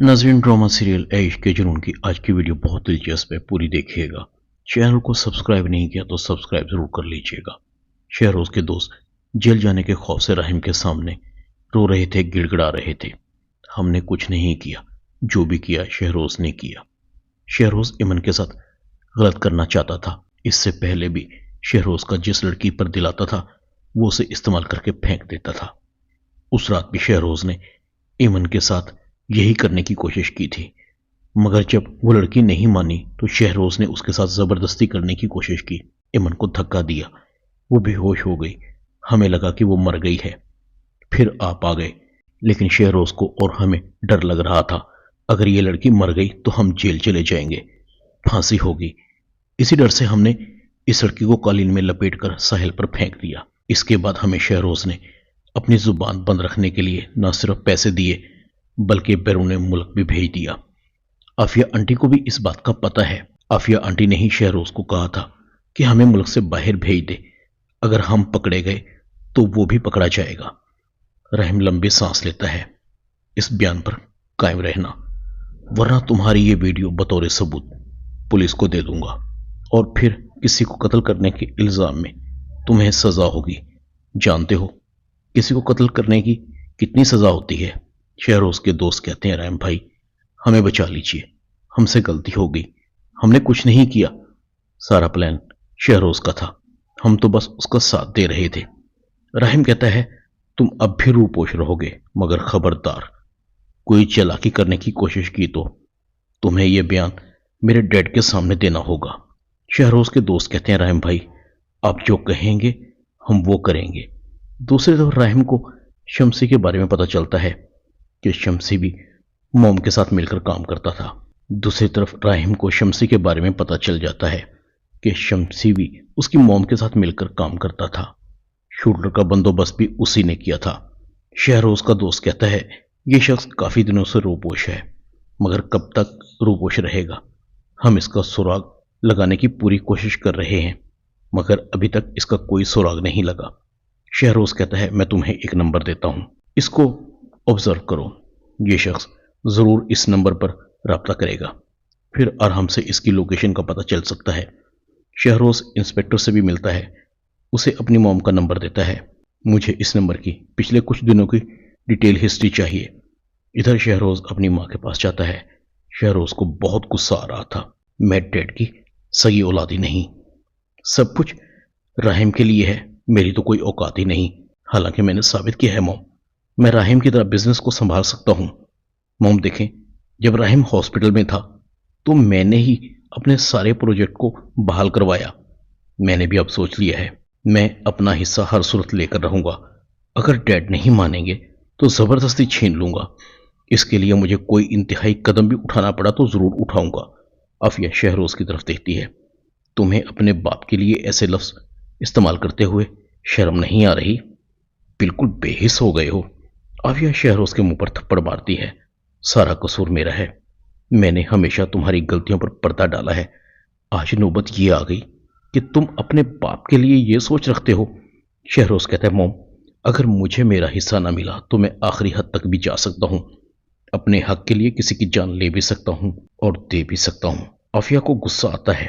नाज़रीन, drama serial ऐश के जुनून की आज की वीडियो बहुत दिलचस्प है, पूरी देखिएगा। चैनल को सब्सक्राइब नहीं किया तो सब्सक्राइब जरूर कर लीजिएगा। शहरोज के दोस्त जेल जाने के खौफ से राहिम के सामने रो रहे थे, गिड़गिड़ा रहे थे। हमने कुछ नहीं किया, जो भी किया शहरोज ने किया। शहरोज इमन के साथ गलत करना चाहता था। इससे पहले भी शहरोज का जिस लड़की पर दिल आता था वो उसे इस्तेमाल करके फेंक देता था। उस रात भी शहरोज ने इमन के साथ यही करने की कोशिश की थी, मगर जब वो लड़की नहीं मानी तो शहरोज ने उसके साथ जबरदस्ती करने की कोशिश की। इमन को धक्का दिया, वो बेहोश हो गई। हमें लगा कि वो मर गई है। फिर आप आ गए, लेकिन शहरोज को और हमें डर लग रहा था। अगर ये लड़की मर गई तो हम जेल चले जाएंगे, फांसी होगी। इसी डर से हमने इस लड़की को कालीन में लपेटकर साहिल पर फेंक दिया। इसके बाद हमें शहरोज ने अपनी जुबान बंद रखने के लिए न सिर्फ पैसे दिए बल्कि बैरून मुल्क भी भेज दिया। आफिया आंटी को भी इस बात का पता है। आफिया आंटी ने ही शहरोज को कहा था कि हमें मुल्क से बाहर भेज दे, अगर हम पकड़े गए तो वो भी पकड़ा जाएगा। रहम लंबी सांस लेता है, इस बयान पर कायम रहना, वरना तुम्हारी ये वीडियो बतौर सबूत पुलिस को दे दूंगा और फिर किसी को कत्ल करने के इल्जाम में तुम्हें सजा होगी। जानते हो किसी को कत्ल करने की कितनी सजा होती है? शहरोज के दोस्त कहते हैं, रहम भाई हमें बचा लीजिए, हमसे गलती हो गई, हमने कुछ नहीं किया। सारा प्लान शहरोज का था, हम तो बस उसका साथ दे रहे थे। रहम कहता है, तुम अब भी रूपोश रहोगे, मगर खबरदार कोई चालाकी करने की कोशिश की तो तुम्हें यह बयान मेरे डैड के सामने देना होगा। शहरोज के दोस्त कहते हैं, रहम भाई आप जो कहेंगे हम वो करेंगे। दूसरी तरफ रहम को शमसी के बारे में पता चलता है कि शमसी भी मोम के साथ मिलकर काम करता था। दूसरी तरफ राहिम को शमसी के बारे में पता चल जाता है कि शमसी भी उसकी मोम के साथ मिलकर काम करता था। शूटर का बंदोबस्त भी उसी ने किया था। शहरोज का दोस्त कहता है, यह शख्स काफी दिनों से रूपोश है, मगर कब तक रूपोश रहेगा? हम इसका सुराग लगाने की पूरी कोशिश कर रहे हैं, मगर अभी तक इसका कोई सुराग नहीं लगा। शहरोज कहता है, मैं तुम्हें एक नंबर देता हूं, इसको ऑब्जर्व करो, ये शख्स जरूर इस नंबर पर राब्ता करेगा, फिर आराम से इसकी लोकेशन का पता चल सकता है। शहरोज इंस्पेक्टर से भी मिलता है, उसे अपनी मॉम का नंबर देता है। मुझे इस नंबर की पिछले कुछ दिनों की डिटेल हिस्ट्री चाहिए। इधर शहरोज अपनी माँ के पास जाता है। शहरोज को बहुत गुस्सा आ रहा था, मैं डैड की सगी औलादी नहीं, सब कुछ राहिम के लिए है, मेरी तो कोई औकात ही नहीं। हालांकि मैंने साबित किया है मॉम, मैं राहिम की तरह बिजनेस को संभाल सकता हूं। मॉम देखें, जब राहिम हॉस्पिटल में था तो मैंने ही अपने सारे प्रोजेक्ट को बहाल करवाया। मैंने भी अब सोच लिया है, मैं अपना हिस्सा हर सूरत लेकर रहूंगा। अगर डैड नहीं मानेंगे तो जबरदस्ती छीन लूंगा। इसके लिए मुझे कोई इंतहाई कदम भी उठाना पड़ा तो जरूर उठाऊंगा। आफिया शहरोज की तरफ देखती है, तुम्हें अपने बाप के लिए ऐसे लफ्ज इस्तेमाल करते हुए शर्म नहीं आ रही? बिल्कुल बेहिस हो गए हो। आफिया शहरोज के मुंह पर थप्पड़ मारती है, सारा कसूर मेरा है, मैंने हमेशा तुम्हारी गलतियों पर पर्दा डाला है। आज नौबत ये आ गई कि तुम अपने बाप के लिए ये सोच रखते हो। शहरोज कहता है, मॉम अगर मुझे मेरा हिस्सा ना मिला तो मैं आखिरी हद तक भी जा सकता हूं, अपने हक के लिए किसी की जान ले भी सकता हूं और दे भी सकता हूं। आफिया को गुस्सा आता है,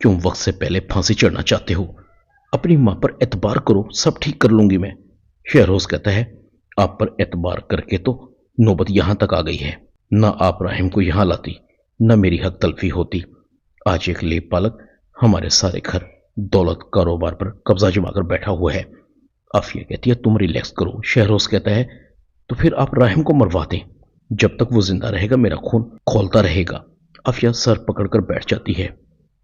क्यों वक्त से पहले फांसी चढ़ना चाहते हो? अपनी मां पर एतबार करो, सब ठीक कर लूंगी मैं। शहरोज कहता है, आप पर एतबार करके तो नौबत यहां तक आ गई है, ना आप राहिम को यहां लाती, न मेरी हक तलफी होती। आज एक लेप पालक हमारे सारे घर दौलत कारोबार पर कब्जा जमाकर बैठा हुआ है। आफिया कहती है, तुम रिलैक्स करो। शहरोज कहता है, तो फिर आप राहिम को मरवा दें, जब तक वो जिंदा रहेगा मेरा खून खौलता रहेगा। आफिया सर पकड़कर बैठ जाती है।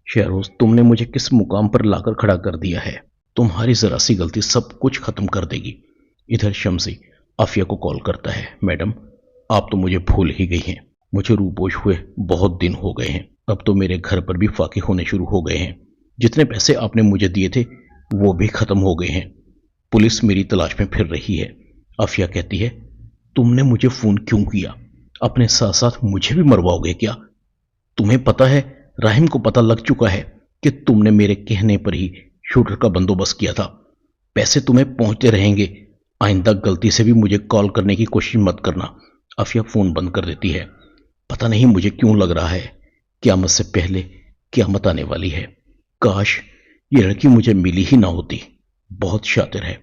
शहरोज, तुमने मुझे किस मुकाम पर लाकर खड़ा कर दिया है? तुम्हारी जरा सी गलती सब कुछ खत्म कर देगी। इधर शमसी आफिया को कॉल करता है, मैडम आप तो मुझे भूल ही गई हैं, मुझे रूपोश हुए बहुत दिन हो गए हैं, अब तो मेरे घर पर भी फाके होने शुरू हो गए हैं, जितने पैसे आपने मुझे दिए थे वो भी खत्म हो गए हैं, पुलिस मेरी तलाश में फिर रही है। आफिया कहती है, तुमने मुझे फोन क्यों किया? अपने साथ साथ मुझे भी मरवाओगे क्या? तुम्हें पता है राहिम को पता लग चुका है कि तुमने मेरे कहने पर ही शूटर का बंदोबस्त किया था, पैसे तुम्हें पहुंचते रहेंगे, आइंदा गलती से भी मुझे कॉल करने की कोशिश मत करना। عافیہ فون بند کر دیتی ہے۔ پتہ نہیں مجھے کیوں لگ رہا ہے قیامت سے پہلے قیامت آنے والی ہے۔ کاش یہ لڑکی مجھے ملی ہی نہ ہوتی۔ بہت شاطر ہے۔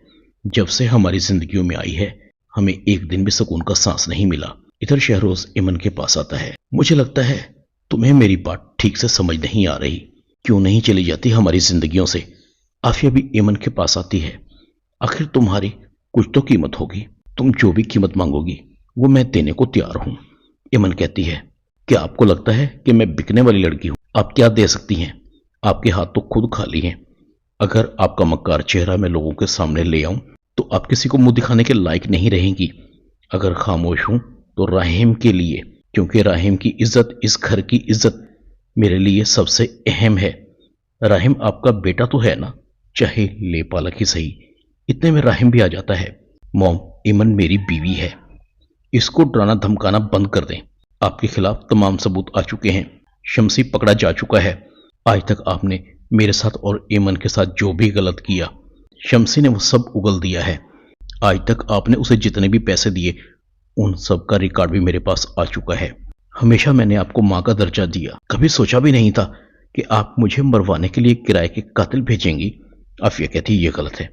جب سے ہماری زندگیوں میں آئی ہے ہمیں ایک دن بھی سکون کا سانس نہیں ملا۔ ادھر شہروز ایمن کے پاس آتا ہے۔ مجھے لگتا ہے تمہیں میری بات ٹھیک سے سمجھ نہیں آ رہی۔ کیوں نہیں چلی جاتی ہماری زندگیوں سے؟ عافیہ بھی ایمن کے پاس آتی ہے۔ آخر تمہاری کچھ تو قیمت ہوگی۔ تم جو بھی قیمت مانگو گی وہ میں دینے کو تیار ہوں۔ ایمن کہتی ہے، کیا آپ کو لگتا ہے کہ میں بکنے والی لڑکی ہوں؟ آپ کیا دے سکتی ہیں؟ آپ کے ہاتھ تو خود خالی ہیں۔ اگر آپ کا مکار چہرہ میں لوگوں کے سامنے لے آؤں تو آپ کسی کو منہ دکھانے کے لائق نہیں رہیں گی۔ اگر خاموش ہوں تو راہیم کے لیے، کیونکہ راہیم کی عزت، اس گھر کی عزت میرے لیے سب سے اہم ہے۔ راہیم آپ کا بیٹا تو ہے نا، چاہے لے پالک ہی صحیح۔ اتنے میں راہیم بھی آ جاتا ہے۔ موم، ایمن میری بیوی ہے، اس کو ڈرانا دھمکانا بند کر دیں۔ آپ کے خلاف تمام ثبوت آ چکے ہیں۔ شمسی پکڑا جا چکا ہے۔ آج تک آپ نے میرے ساتھ اور ایمن کے ساتھ جو بھی غلط کیا شمسی نے وہ سب اگل دیا ہے۔ آج تک آپ نے اسے جتنے بھی پیسے دیے ان سب کا ریکارڈ بھی میرے پاس آ چکا ہے۔ ہمیشہ میں نے آپ کو ماں کا درجہ دیا، کبھی سوچا بھی نہیں تھا کہ آپ مجھے مروانے کے لیے کرائے کے قاتل بھیجیں گی۔ عافیہ کہتی ہے یہ غلط ہے،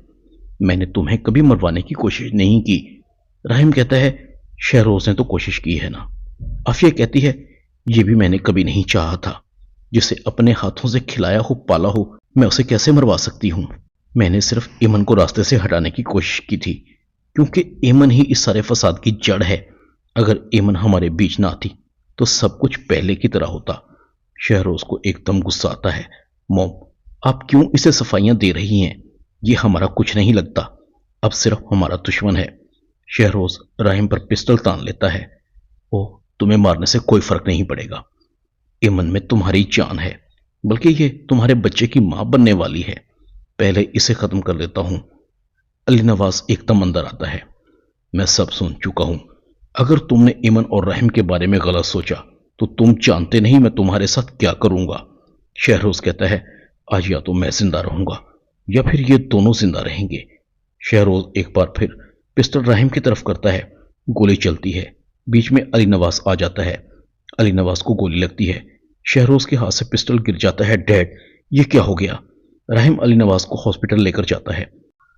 میں نے تمہیں کبھی مروانے کی کوشش نہیں کی۔ راہیم کہتا ہے شہروز نے تو کوشش کی ہے نا۔ عافیہ کہتی ہے یہ بھی میں نے کبھی نہیں چاہا تھا، جسے اپنے ہاتھوں سے کھلایا ہو پالا ہو میں اسے کیسے مروا سکتی ہوں؟ میں نے صرف ایمن کو راستے سے ہٹانے کی کوشش کی تھی، کیونکہ ایمن ہی اس سارے فساد کی جڑ ہے۔ اگر ایمن ہمارے بیچ نہ آتی تو سب کچھ پہلے کی طرح ہوتا۔ شہروز کو ایک دم غصہ آتا ہے۔ موم، آپ کیوں اسے صفائیاں دے رہی ہیں؟ یہ ہمارا کچھ نہیں لگتا، اب صرف ہمارا دشمن ہے۔ شہروز راہیم پر پسٹل تان لیتا ہے۔ اوہ، تمہیں مارنے سے کوئی فرق نہیں پڑے گا۔ ایمن میں تمہاری جان ہے، بلکہ یہ تمہارے بچے کی ماں بننے والی ہے۔ پہلے اسے ختم کر دیتا ہوں۔ علی نواز ایک دم اندر آتا ہے۔ میں سب سن چکا ہوں۔ اگر تم نے ایمن اور رحم کے بارے میں غلط سوچا تو تم جانتے نہیں میں تمہارے ساتھ کیا کروں گا۔ شہروز کہتا ہے آج یا تو میں زندہ رہوں گا یا پھر یہ دونوں زندہ رہیں گے۔ شہروز ایک بار پھر پسٹل رحم کی طرف کرتا ہے۔ گولی چلتی ہے، بیچ میں علی نواز آ جاتا ہے۔ علی نواز کو گولی لگتی ہے۔ شہروز کے ہاتھ سے پسٹل گر جاتا ہے۔ ڈیڈ، یہ کیا ہو گیا؟ رحیم علی نواز کو ہاسپٹل لے کر جاتا ہے۔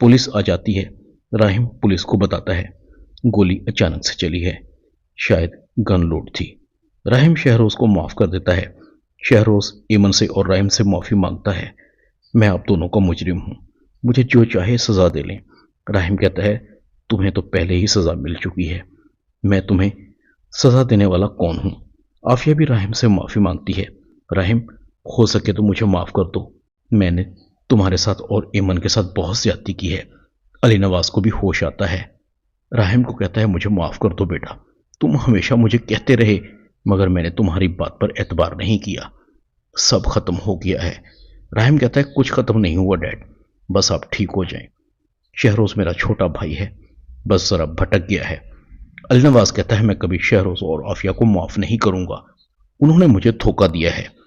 پولیس آ جاتی ہے۔ رحیم پولیس کو بتاتا ہے گولی اچانک سے چلی ہے، شاید گن لوڈ تھی۔ رحیم شہروز کو معاف کر دیتا ہے۔ شہروز ایمن سے اور رحیم سے معافی مانگتا ہے۔ میں آپ دونوں کا مجرم ہوں، مجھے جو چاہے سزا دے لیں۔ رحیم کہتا ہے تمہیں تو پہلے ہی سزا مل چکی ہے، میں تمہیں سزا دینے والا کون ہوں؟ عافیہ بھی رحیم سے معافی مانگتی ہے۔ رحیم، ہو سکے تو مجھے معاف کر دو، میں نے تمہارے ساتھ اور ایمن کے ساتھ بہت زیادتی کی ہے۔ علی نواز کو بھی ہوش آتا ہے۔ رحیم کو کہتا ہے مجھے معاف کر دو بیٹا، تم ہمیشہ مجھے کہتے رہے مگر میں نے تمہاری بات پر اعتبار نہیں کیا۔ سب ختم ہو گیا ہے۔ رحیم کہتا ہے کچھ ختم نہیں ہوا ڈیڈ، بس آپ ٹھیک ہو جائیں۔ شہروز میرا چھوٹا بھائی ہے، بس ذرا بھٹک گیا ہے۔ علی نواز کہتا ہے میں کبھی شہروز اور عافیہ کو معاف نہیں کروں گا، انہوں نے مجھے دھوکہ دیا ہے۔